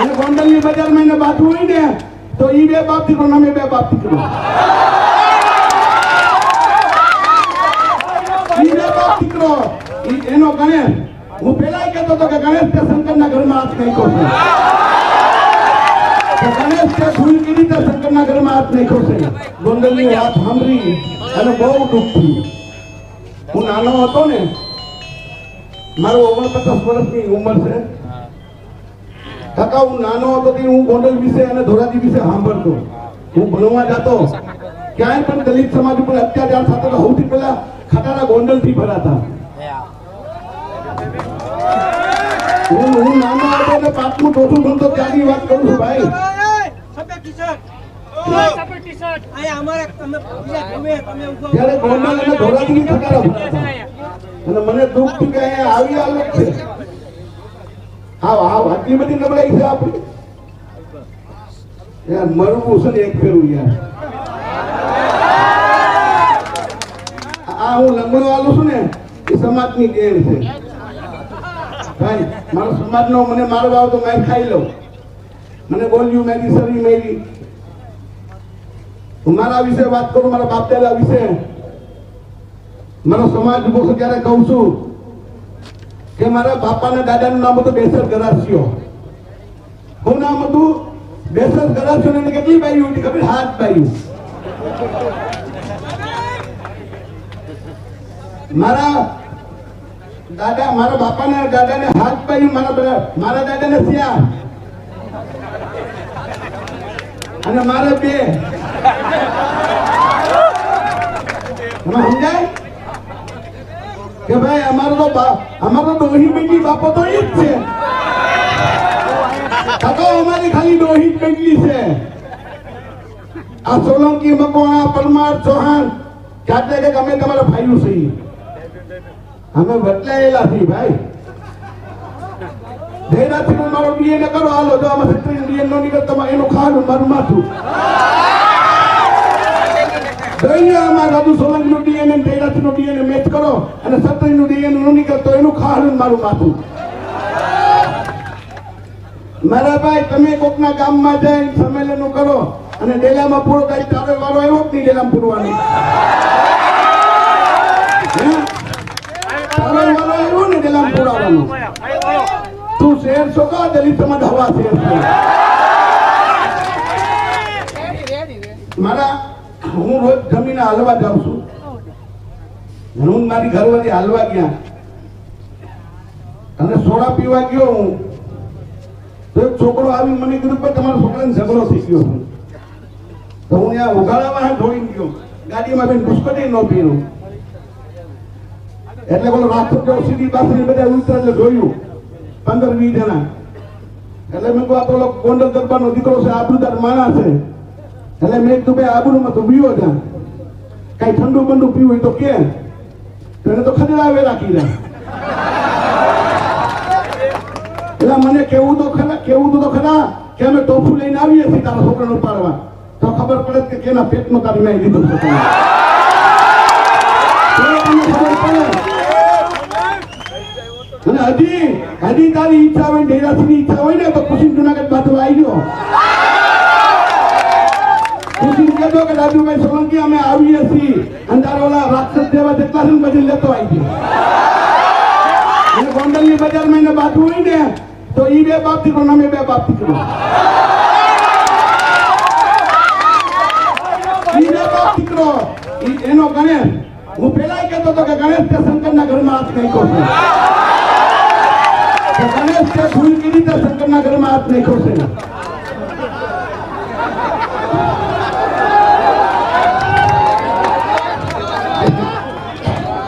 અને ગોંડલની બજારમાં એને બાજુ હોય ને તો ઈ બે બાપ દીકરો અમે બે બાપ દીકરો ઈ બે બાપ દીકરો એનો ગણેશ હું પેલા કહેતો હતો કે ગણેશ તે શંકરના ઘરમાં હાથ નાખ્યો છે ગણેશ તે ભૂલ કરી તે શંકરના ઘરમાં હાથ નાખ્યો છે ગોંડલની વાત સાંભળી અને બહુ દુઃખ થયું હું નાનો હતો ને મારો 49 વર્ષની ઉંમર છે કાકા હું નાનો હતો તે હું ગોંડલ વિશે અને ધોરાજી વિશે સાંભળતો હું ભણવા જતો ક્યાંય પણ દલિત સમાજ ઉપર અત્યાચાર થતો તો સૌથી પહેલા ખટારા ગોંડલ થી ભરાતા હું નાનો હતો એટલે પાંચમું ચોથું ભણતો ત્યાંની વાત કરું છું ભાઈ ત્યારે ગોંડલ અને ધોરાજી ખટારા ભરાતા અને મને દુઃખ થયું કે અહીંયા આવી હાલત છે હા આટલી બધી નબળાઈ છે આપણી યાર મરવું છે ને એક ફેરું યાર આ હું લંગડો આલું છું ને એ સમાજની દેણ છે ભાઈ મારો સમાજનો મને મારવા આવ તો મેં ખાઈ લઉં મને બોલ્યું મેરી સરી મેરી હું મારા વિશે વાત કરું મારા બાપ દાદા વિશે મારો સમાજ ઉભો છે ત્યારે કહું છું કે મારા બાપા ને દાદા નું નામ હતું બેસર ગરાસિયો શું નામ હતું બેસર ગરાસિયો ને કેટલી બાયું હતી ખબર 7 બાયું મારા બાપા ને દાદા ને 7 બાયું મારા દાદા ને 4 અને મારે 2 સમજાય કે ભાઈ અમારો ડોહી બેટી બાપો તો ઈ જ છે કાકા અમારી ખાલી ડોહી જ બેટલી છે આ સોલંકી મકવાણા પરમાર ચૌહાણ ક્યાંક કે અમે તમારા ભાઈઓ છીએ અમે બદલાયેલા છીએ ભાઈ ધૈર્યથી મારો ડીએનએ કરો હાલો જો આમાં ક્ષત્રિય ડીએનએ નો નીકળતા એનું ખાવાનું મારું માથું દૈયામાં રાજુ સોલંકીનું ડીએનએ ધૈર્યથીનું ડીએનએ મેચ કરો અને ક્ષત્રિયનું ડીએનએ નો નીકળતો એનું ખાવાનું મારું માથું મારા ભાઈ તમે કોકના ગામમાં જઈને સંમેલનો કરો અને ડેલામાં પૂરો થાય તારો વારો આવ્યો જ નહીં ડેલામાં પૂરવાની તારો વારો આવ્યો ને ડેલામાં પૂરાવાનું તું શેર છો કા દલિત સમાજ હવા શેર છે મારા હું રોજ જમીને હાલવા જાઉં છું હું મારી ઘરવાળી હાલવા ગયા અને સોડા પીવા ગયો હું તો એક છોકરો આવી મને કીધું કે તમારા છોકરાને ઝઘડો થઈ ગયો તો હું ત્યાં ઉઘાડામાં જોઈને ગયો ગાડીમાં બેન પુષ્કટી ન પીરું એટલે બોલો રાજકોટ જેવો સીધી બાસરી બધા ઉતરે એટલે જોયું 15-20 જણા એટલે મેં કહું આ તો ગોંડલ દરબારનો દીકરો છે આબરૂદાર માણસ છે એટલે મેં કીધું ભાઈ આબરૂમાં તો પીવો જા કઈ ઠંડુ બંડુ પીવું હોય તો કે એને તો ખદડાવે રાખી દે એટલે મને કેવું તો ખરા કે અમે ટોફું લઈને આવીએ છીએ તારા છોકરાને ઉપાડવા તો ખબર પડે કે કેના પેટમાં તારી મેં લીધું છે અને હજી તારી ઈચ્છા હોય ડેરાસીની ઈચ્છા હોય ને તો ખુશી જુનાગઢ બાજુ આવી ગયો ખુશી કહેતો કે રાજુભાઈ સોલંકી અમે આવીએ છીએ અને તારા ઓલા રાક્ષસ જેવા જેટલા છે બધી લેતો આવી ગયો અને ગોંડલની બજારમાં એને બાજુ હોય ને તો ઈ બે બાપ દીકરો અમે બે બાપ દીકરો ઈ બે બાપ દીકરો એનો ગણેશ હું પેલા કહેતો હતો કે ગણેશ તે શંકરના ઘરમાં હાથ નાખ્યો છે ગણેશ તે ભૂલ કરી તે શંકરના ઘરમાં હાથ નાખ્યો છે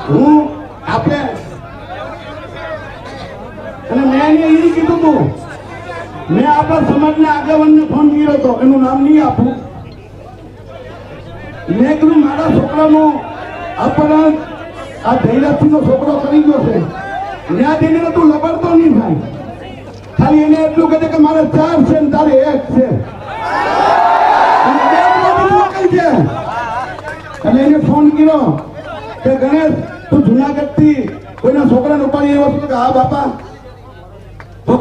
હું આપણે અને મેં એને એ કીધું હતું મેં આપણા સમાજના આગેવાનને ફોન કર્યો હતો એનું નામ નહીં આપું મેં કીધું મારા છોકરાનું અપહરણ આ ધૈર્યથીનો છોકરો કરી ગયો છે ત્યાં જઈને તું લબડતો નહીં ભાઈ ખાલી એને એટલું કહે કે મારે 4 છે ને તારે 1 છે એટલે એને ફોન કર્યો કે ગણેશ તું જુનાગઢ થી કોઈના છોકરાને ઉપાડી એવો હતો કે હા બાપા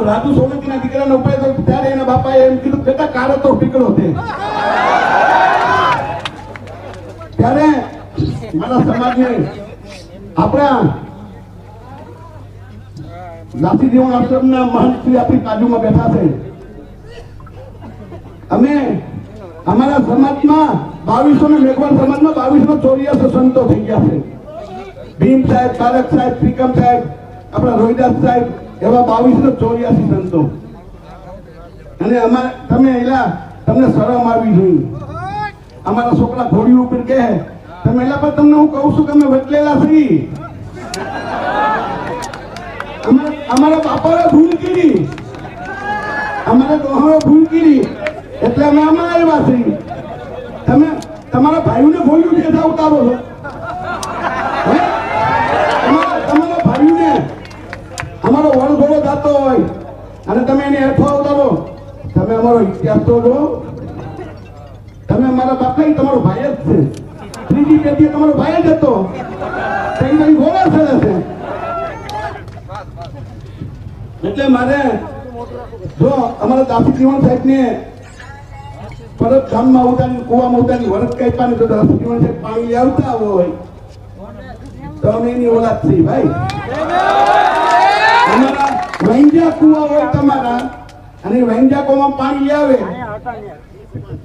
રાજુ સોલંકીના દીકરાને ઉપાડી તો ત્યારે એના એમ કીધું બેટા કાળો તો પીકળો છે. ત્યારે મારા સમાજને આપણા દાસી જીવન આશ્રમના મહંત શ્રી આપણી બાજુમાં બેઠા છે. અમે અમારા સમાજમાં 2200 મેઘવાળ સમાજમાં 2284 સંતો થઈ ગયા છે. ભીમ સાહેબ, બાલક સાહેબ, ત્રિકમ સાહેબ, આપણા રોહિદાસ સાહેબ, એવા 2284 સંતો. અને અમારે તમે એલા તમને શરમ આવી જોઈએ. અમારા છોકરા ઘોડી ઉપર કહે તમે એલા પર તમને હું કહું છું કે અમે વટલેલા છીએ. અમારા બાપાએ ભૂલ કરી, અમારા ડોહાએ ભૂલ કરી એટલે અમે આમાં આવ્યા છીએ. તમે તમારા ભાઈઓને ભૂલ્યું છે ઉતારો છો. તમારા ભાઈઓને અમારો વડઘોડો થતો હોય અને તમે એને હેઠો ઉતારો. તમે અમારો ઇતિહાસ તો જો. તમે અમારા બાપા તમારો ભાઈ જ છે. ત્રીજી પેઢી તમારો ભાઈ જ હતો. કઈ ઘોડા ચડે છે. એટલે મારે જો અમારા દાસી જીવન સાહેબ ને પરત ગામમાં ઉતારી કુવામાં ઉતારી વરસ કાપ્યા તો દાસી જીવન સાહેબ પાણી લઈ આવતા હોય તો અમે એની ઓલાદ છીએ ભાઈ. અમારા વૈંજા કુવા હોય તમારા અને વૈંજા કુવામાં પાણી લઈ આવે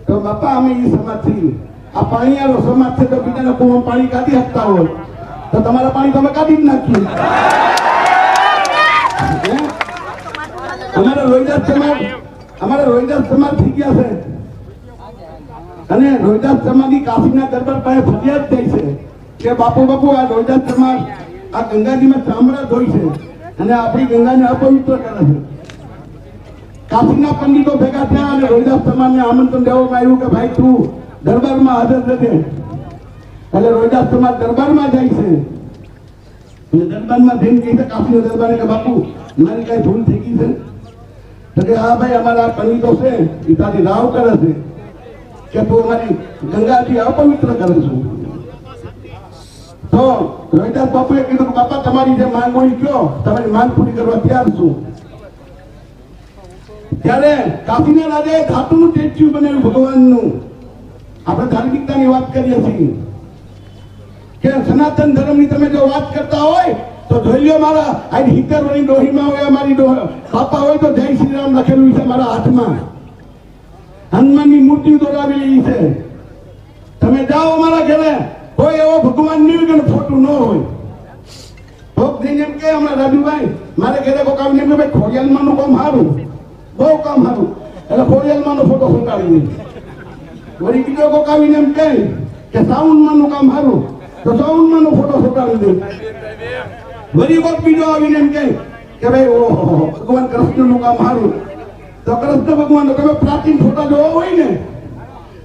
તો બાપા અમે એ સમાજ છીએ. આ પાણીયાળો સમાજ છે તો બીજાના કુવામાં પાણી કાઢી શકતા હોય તો તમારા પાણી તમે કાઢી જ નાખ્યું. અમારા રોહિદાસ સમાજ થઈ ગયા છે અને રોહિદાસ સમાજની કાશીના દરબાર પાસે ફરિયાદ થઈ છે કે બાપુ આ રોહિદાસ સમાજ આ ગંગાજીમાં ચામડા ધોઈ છે અને આપણી ગંગાને અપવિત્ર કરે છે. કાશીના પંડિતો ભેગા થયા અને રોહિદાસ સમાજને આમંત્રણ દેવામાં આવ્યું કે ભાઈ તું દરબારમાં હાજર રહેજે. એટલે રોહિદાસ સમાજ દરબારમાં જાય છે. દરબારમાં જઈને કહે છે કાશીના દરબારને કે બાપુ મારી કઈ ભૂલ થઈ ગઈ છે તો કે હા ભાઈ અમારા પંડિતો છે એ તારી રાવ કરે છે કે તું અમારી ગંગાજી અપવિત્ર કરે છું. તો રોહિદાસ બાપુએ કીધું કે બાપા તમારી જે માંગ હોય કયો, તમારી માંગ પૂરી કરવા તૈયાર છું. ત્યારે કાશીના રાજાએ ધાતુનું સ્ટેચ્યુ બનાવ્યું ભગવાનનું. આપણે ધાર્મિકતાની વાત કરીએ છીએ કે સનાતન ધર્મની તમે જો વાત કરતા હોય તો જોઈ લો મારા આ 70 વર્ષની ડોહીમાં હોય અમારી બાપા હોય તો જય શ્રી રામ લખેલું છે મારા હાથમાં. હનુમાનની મૂર્તિ દોરાવેલી છે. તમે જાઓ અમારા ઘરે કોઈ એવો ભગવાન નહીં કે ફોટો ન હોય. ભોગ થઈને એમ કે હમણાં રાજુભાઈ મારે ઘરે કોઈ કામ નહીં ભાઈ ખોડિયાલમાંનું કામ સારું, બહુ કામ સારું એટલે ખોડિયાલમાંનો ફોટો ફોટાડી દે. વળી બીજો કોઈ આવીને એમ કહે કે સાઉન્ડમાંનું કામ સારું તો સાઉન્ડમાંનો ફોટો ફોટાડી દે. વળી કોક બીજો આવીને એમ કહે કે ભાઈ ઓહો ભગવાન કૃષ્ણનું કામ સારું તો કૃષ્ણ ભગવાન તમે પ્રાચીન ફોટા જોવા હોય ને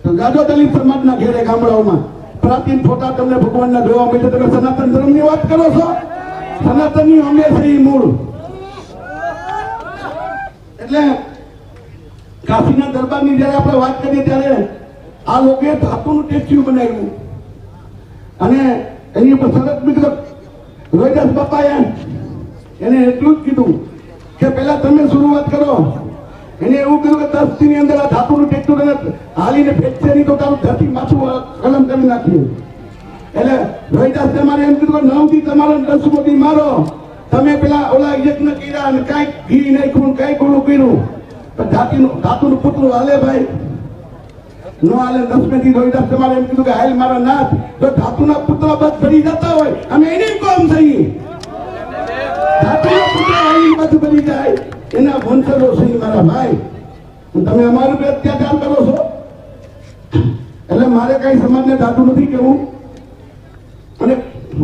તો ગાજો દલિત સમાજના ઘેરે ગામડાઓમાં પ્રાચીન ફોટા તમને ભગવાનના જોવા મળે. તમે સનાતન ધર્મની વાત કરો છો. સનાતનની હંમેશા એ મૂળ. એટલે કાશીના દરબારની જયારે આપણે વાત કરીએ ત્યારે આ લોકોએ ધાતુનું સ્ટેચ્યુ બનાવ્યું અને એની ઉપર સરસ મિત્રો રોહિદાસ બાપાએ એને એટલું જ કીધું કે પહેલા તમે શરૂઆત કરો. એને એવું કીધું કે 10 ની અંદર આ ધાતુનું સ્ટેચ્યુ હાલીને ફેંકશે નહીં તો તારું ધરતી પાછું કલમ કરી નાખ્યું. એટલે રોહિદાસ તમારે એમ કીધું કે 9 થી તમારે 10 મોદી મારો. તમે પેલા ઓલા યજ્ઞ કર્યા અને કાંઈક ઘી નાખ્યું કાંઈક ઓલું કર્યું ધાતુનું પુતળું હાલે ભાઈ નો હાલે. 10 થી રોહિદાસ તમારે એમ કીધું કે હાલ મારા નાથ તો ધાતુના પુતળા બસ ભરી જતા હોય અમે એની કામ થઈએ. ધાતુના પુતળા હાલી બસ ભરી જાય એના વંશજો છે મારા ભાઈ. તમે અમારું બે અત્યાચાર કરો છો એટલે મારે કઈ સમાજને ધાતુ નથી કેવું. અને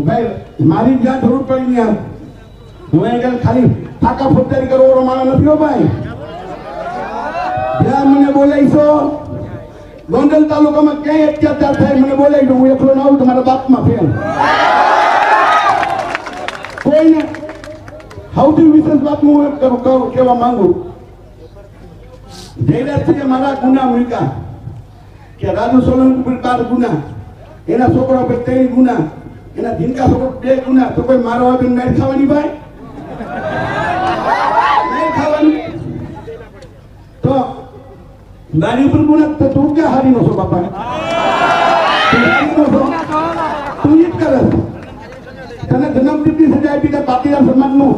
ભાઈ મારી જ્યાં જરૂર પડી ત્યાં હું અહીંયા ખાલી ફાકા ફોજદારી કરવાનો માણસ નથી હો ભાઈ. જ્યાં મને બોલાવીશો ગોંડલ તાલુકામાં ક્યાંય અત્યાચાર થાય મને બોલાવી દો. હું એકલો ના આવું તમારા બાપમાં ફેર કોઈને સૌથી વિશેષ વાત હું કહેવા માંગુ. જયરાજસિંહે મારા ગુના મૂક્યા કે રાજુ સોલંકી પર 12 ગુના, એના છોકરા પર 13 ગુના, એના ધીનકા છોકરા 2 ગુના. તો કોઈ મારો વાગીને મેળ ખાવાની ભાઈ નહીં ખાવાની. તો ગાડી ઉપર ગુણ તો તું ક્યાં હારી નો છો બાપા તું હારી નો છો તું ઈ જ કરે તને જન્મદિવસની સજા આપી કે પાટીદાર સમાજનું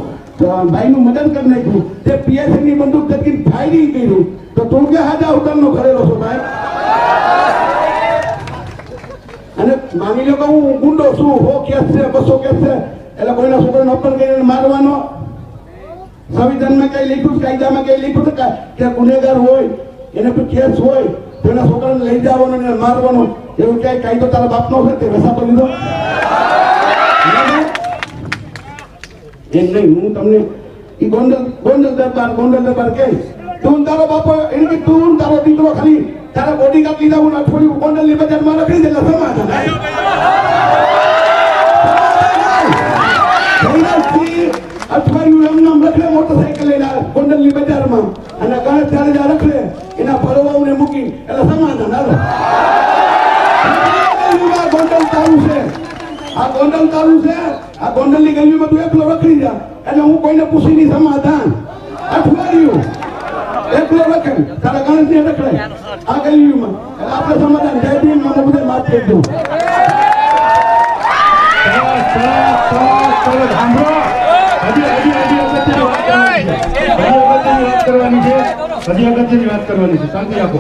ભાઈનું મદદ કરી નાખ્યું તે પીએસએની બંદૂક તકીને ફાયરિંગ કર્યું તો તું કે હાજા હોટલનો ખરેલો છો ભાઈ અને માની લો કે હું ગુંડો છું 100 કેસ છે 200 કેસ છે એટલે કોઈના છોકરાને અપમાન કરીને મારવાનો સંવિધાનમાં કઈ લખ્યું કાયદામાં કઈ લખ્યું કે ગુનેગાર હોય એને કોઈ કેસ હોય તો એના છોકરાને લઈ જવાનો અને મારવાનો એવું ક્યાંય કાયદો તારા બાપનો છે તે રસા પર લીધો એમ નહીં હું તમને ઈ ગોંડલ દરબાર કે તું તારો બાપો એને કે તું તારો દીકરો ખાલી તારા બોડીગાર્ડ લીધા હું અઠવાડિયું ગોંડલની બજારમાં રખડી દેલા સમાધાન અઠવાડિયું એમ નામ રખડે મોટરસાઇકલ લઈને ગોંડલની બજારમાં અને ગણેશ જાડેજા રખડે એના ભરવાઓને મૂકી એટલે સમાધાન હાલો ગોંડલ તારું છે આ ગોંડલ તારું છે આ ગોંડલની ગલીમાં તું એકલો રખડી જા એટલે હું કોઈને પૂછી નહીં સમાધાન અઠવાડિયું એકલો રખડ તારા ગણેશને રખડાય આ ગલીમાં એટલે આપણે સમાધાન જય ભીમ મને બધે વાત કરી દઉં હજી અગત્યની વાત કરવાની છે શાંતિ આપો